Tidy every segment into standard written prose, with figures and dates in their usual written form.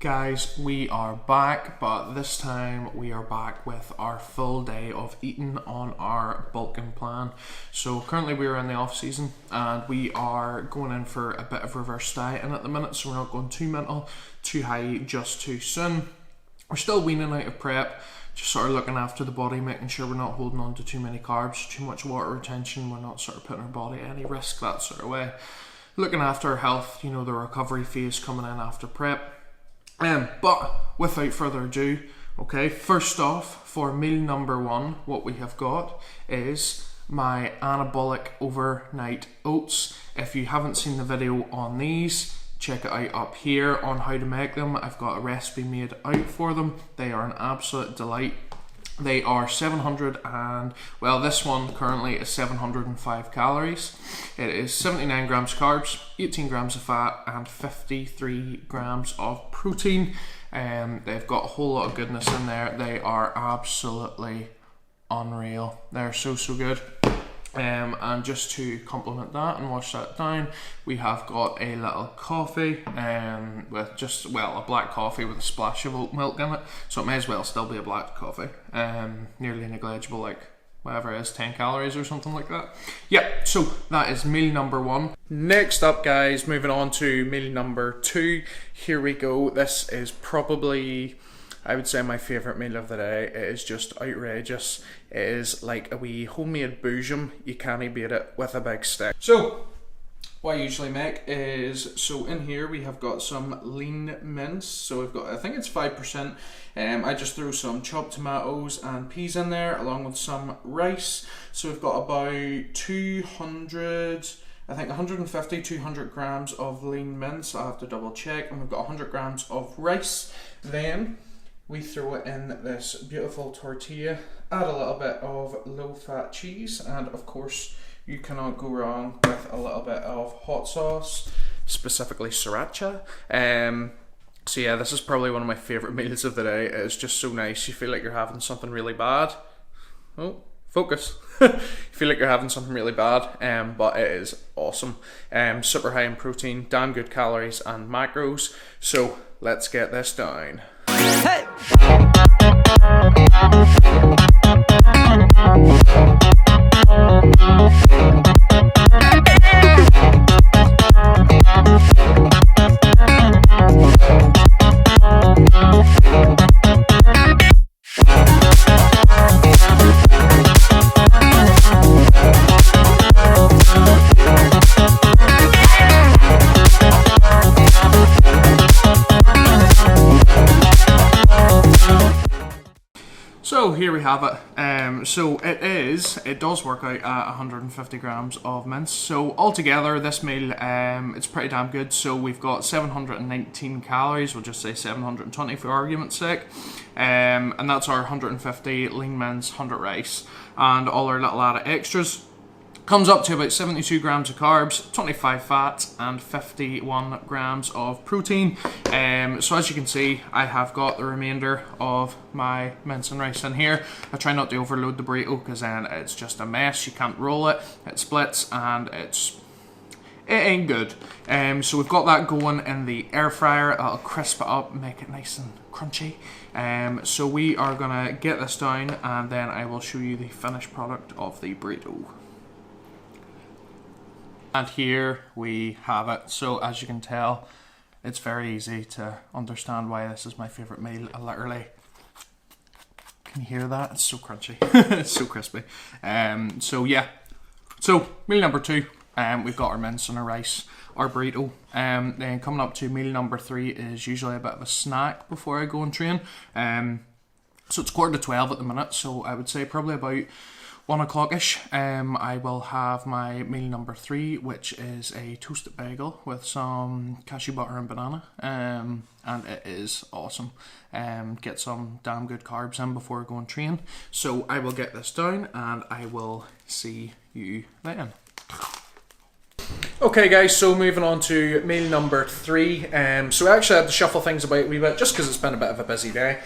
Guys, we are back, but this time we are back with our full day of eating on our bulking plan. So currently we are in the off season and we are going in for a bit of reverse dieting at the minute, so we're not going too mental, too high just too soon. We're still weaning out of prep, just sort of looking after the body, making sure we're not holding on to too many carbs, too much water retention, we're not sort of putting our body at any risk, that sort of way. Looking after our health, the recovery phase coming in after prep. But without further ado, okay, first off, for meal number one, what we have got is my Anabolic overnight oats. If you haven't seen the video on these, check it out up here on how to make them. I've got a recipe made out for them. They are an absolute delight. They are 700 and, well, this one currently is 705 calories. It is 79 grams carbs, 18 grams of fat and 53 grams of protein. They've got a whole lot of goodness in there. They are absolutely unreal. They're so good. And just to complement that and wash that down, we have got a little coffee with just, well, a black coffee with a splash of oat milk in it, so it may as well still be a black coffee. Nearly negligible, like whatever it is, 10 calories or something like that. Yep, so that is meal number one. Next up, guys, moving on to meal number two. Here we go. This is probably, I would say, my favourite meal of the day. It is just outrageous. It is like a wee homemade boujum. You can't beat it with a big stick. So, what I usually make is, so in here we have got some lean mince. So we've got, I think it's 5%. I just threw some chopped tomatoes and peas in there along with some rice. So we've got about 200, I think 150, 200 grams of lean mince. I'll have to double check. And we've got 100 grams of rice. Then we throw it in this beautiful tortilla, add a little bit of low-fat cheese, and of course you cannot go wrong with a little bit of hot sauce, specifically sriracha. So yeah, this is probably one of my favourite meals of the day. It's just so nice. You feel like you're having something really bad. Oh, focus. You feel like you're having something really bad, but it is awesome. Super high in protein, damn good calories and macros. So let's get this down. Hey! So here we have it. So it does work out at 150 grams of mince. So altogether this meal, it's pretty damn good. So we've got 719 calories, we'll just say 720 for argument's sake. And that's our 150 lean mince, 100 rice, and all our little added extras. Comes up to about 72 grams of carbs, 25 fat, and 51 grams of protein. So as you can see, I have got the remainder of my mince and rice in here. I try not to overload the burrito because then it's just a mess. You can't roll it, it splits, and it ain't good. So we've got that going in the air fryer. It'll crisp it up, make it nice and crunchy. So we are gonna get this down, and then I will show you the finished product of the burrito. And here we have it. So as you can tell, it's very easy to understand why this is my favourite meal. I literally, can you hear that? It's so crunchy. It's so crispy. So yeah. So meal number two, we've got our mince and our rice, our burrito. Then coming up to meal number three is usually a bit of a snack before I go and train. So it's 11:45 at the minute, so I would say probably about 1 o'clock-ish, I will have my meal number three, which is a toasted bagel with some cashew butter and banana, and it is awesome. Get some damn good carbs in before going train. So I will get this down and I will see you then. Okay guys, so moving on to meal number three. So I actually had to shuffle things about a wee bit just because it's been a bit of a busy day.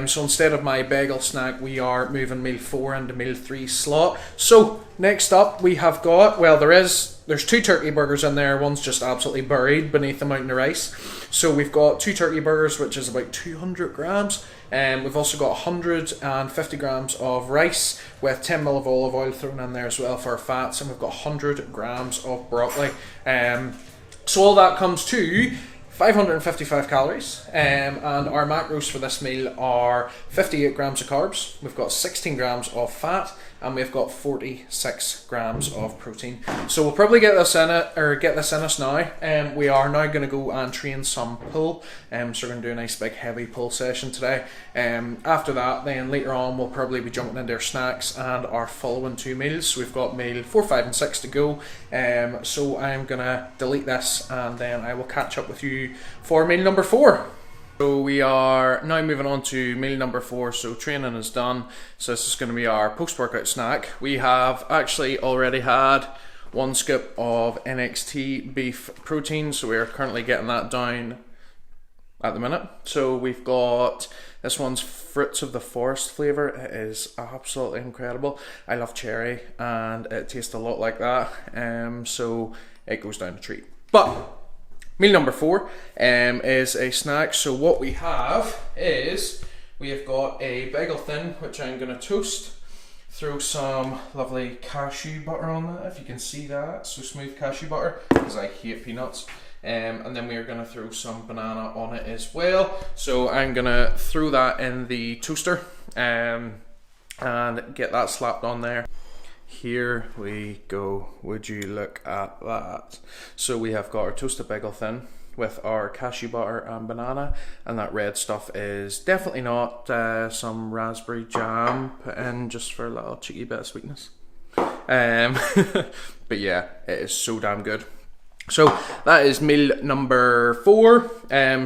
So instead of my bagel snack, we are moving meal four into meal three slot. So next up we have got, well, there's there's 2 turkey burgers in there. One's just absolutely buried beneath the mountain of rice. So we've got 2 turkey burgers, which is about 200 grams. And we've also got 150 grams of rice with 10 ml of olive oil thrown in there as well for our fats. And we've got 100 grams of broccoli. So all that comes to 555 calories, and our macros for this meal are 58 grams of carbs, we've got 16 grams of fat, and we've got 46 grams of protein. So we'll probably get this in us now, and we are now going to go and train some pull. So we're going to do a nice big heavy pull session today. After that, then later on we'll probably be jumping into our snacks and our following 2 meals. So we've got meal 4, 5 and 6 to go. So I'm going to delete this, and then I will catch up with you for meal number 4. So we are now moving on to meal number 4. So training is done. So this is going to be our post-workout snack. We have actually already had 1 scoop of NXT beef protein. So we are currently getting that down at the minute. So we've got this one's Fruits of the Forest flavour. It is absolutely incredible. I love cherry and it tastes a lot like that. So it goes down a treat. But meal number 4 is a snack. So what we have is we have got a bagel thin, which I'm going to toast. Throw some lovely cashew butter on that, if you can see that. So smooth cashew butter, because I hate peanuts. And then we are going to throw some banana on it as well. So I'm going to throw that in the toaster and get that slapped on there. Here we go. Would you look at that? So we have got our toasted bagel thin with our cashew butter and banana, and that red stuff is definitely not some raspberry jam put in just for a little cheeky bit of sweetness. But yeah, it is so damn good. So that is meal number 4.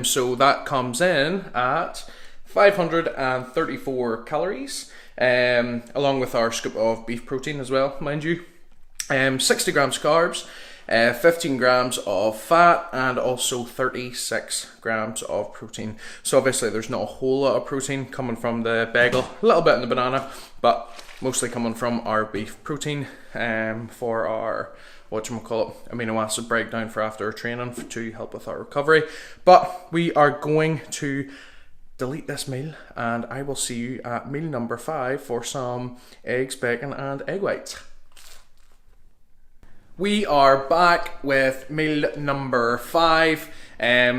So that comes in at 534 calories. Along with our scoop of beef protein as well, mind you. 60 grams carbs, 15 grams of fat, and also 36 grams of protein. So obviously there's not a whole lot of protein coming from the bagel, a little bit in the banana, but mostly coming from our beef protein for our amino acid breakdown for after training to help with our recovery. But we are going to delete this meal, and I will see you at meal number 5 for some eggs, bacon and egg whites. We are back with meal number 5.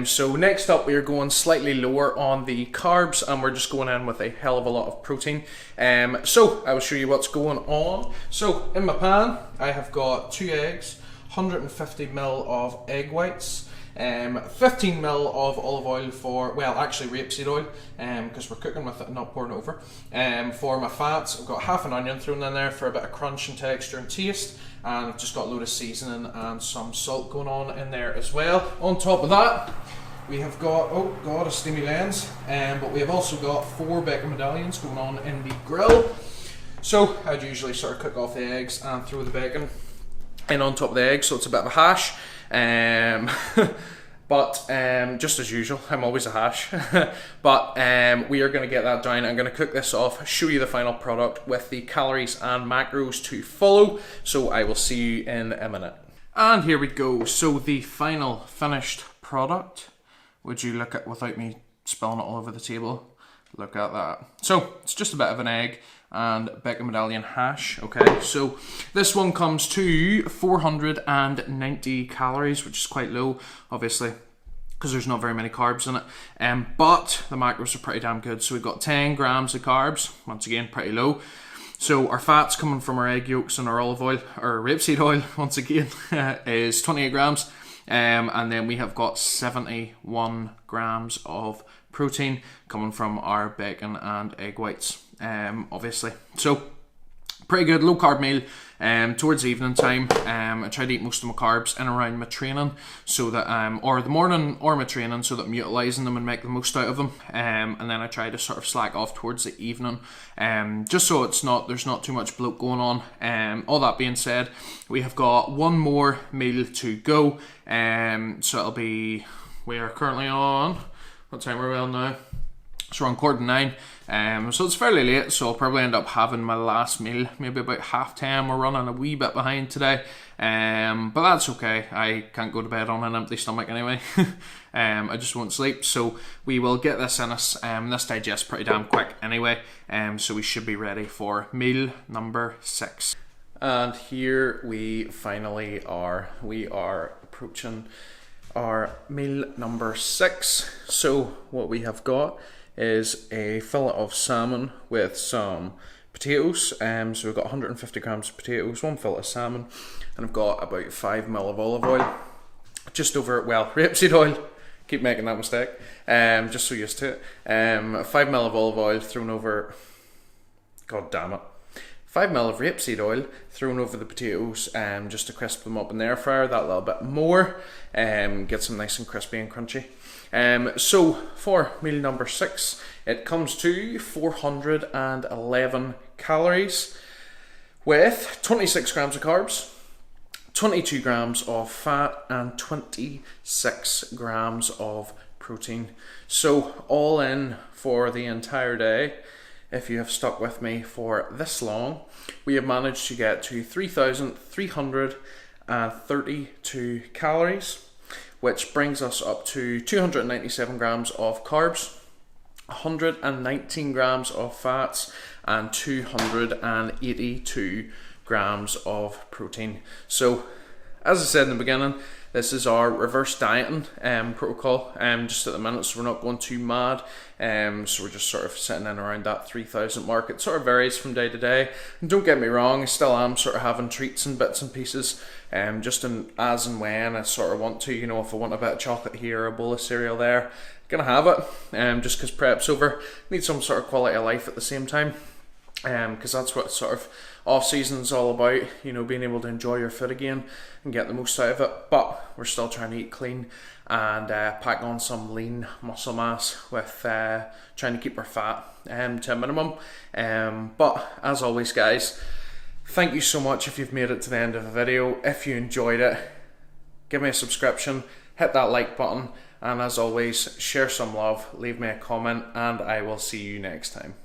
So next up we are going slightly lower on the carbs, and we're just going in with a hell of a lot of protein. So I will show you what's going on. So in my pan I have got 2 eggs, 150 ml of egg whites, 15 ml of olive oil actually rapeseed oil, because we're cooking with it and not pouring it over. For my fats, I've got half an onion thrown in there for a bit of crunch and texture and taste, and I've just got a load of seasoning and some salt going on in there as well. On top of that, we have got, oh god, a steamy lens, but we have also got 4 bacon medallions going on in the grill. So I'd usually sort of cook off the eggs and throw the bacon in on top of the eggs, so it's a bit of a hash. But just as usual, I'm always a hash. But we are going to get that down. I'm going to cook this off, show you the final product with the calories and macros to follow. So I will see you in a minute. And here we go. So the final finished product. Would you look at, without me spilling it all over the table, look at that. So it's just a bit of an egg and bacon medallion hash. Okay, so this one comes to 490 calories, which is quite low, obviously, because there's not very many carbs in it. But the macros are pretty damn good. So we've got 10 grams of carbs, once again, pretty low. So our fats coming from our egg yolks and our olive oil, or rapeseed oil, once again, is 28 grams. And then we have got 71 grams of protein coming from our bacon and egg whites, obviously. So pretty good low carb meal. Towards the evening time, I try to eat most of my carbs in around my training, so that or the morning or my training, so that I'm utilising them and make the most out of them. And then I try to sort of slack off towards the evening, just so there's not too much bloat going on. All that being said, we have got one more meal to go. So we are currently on, what time are we on now? So we're on 9:15. So it's fairly late, so I'll probably end up having my last meal maybe about 10:30. We're running a wee bit behind today, but that's okay. I can't go to bed on an empty stomach anyway. I just won't sleep, so we will get this in us. This digests pretty damn quick anyway, so we should be ready for meal number 6. And here we finally are. We are approaching our meal number 6. So what we have got is a fillet of salmon with some potatoes. So we've got 150 grams of potatoes, 1 fillet of salmon, and I've got about 5 ml of olive oil. Just over, well, rapeseed oil. Keep making that mistake. Just so used to it. 5 ml of olive oil thrown over. God damn it. 5 ml of rapeseed oil thrown over the potatoes, just to crisp them up in the air fryer that little bit more, get them nice and crispy and crunchy. So for meal number 6, it comes to 411 calories with 26 grams of carbs, 22 grams of fat, and 26 grams of protein. So all in for the entire day, if you have stuck with me for this long, we have managed to get to 3,332 calories, which brings us up to 297 grams of carbs, 119 grams of fats, and 282 grams of protein. So, as I said in the beginning, this is our reverse dieting protocol, just at the minute, so we're not going too mad. So we're just sort of sitting in around that 3,000 mark. It sort of varies from day to day. And don't get me wrong, I still am sort of having treats and bits and pieces, just as and when I sort of want to. You know, if I want a bit of chocolate here or a bowl of cereal there, I'm gonna have it. Just because prep's over, need some sort of quality of life at the same time. Because that's what sort of off season's all about, you know, being able to enjoy your food again and get the most out of it. But we're still trying to eat clean and pack on some lean muscle mass with trying to keep our fat to a minimum. But as always, guys, thank you so much if you've made it to the end of the video. If you enjoyed it, give me a subscription, hit that like button, and as always, share some love, leave me a comment, and I will see you next time.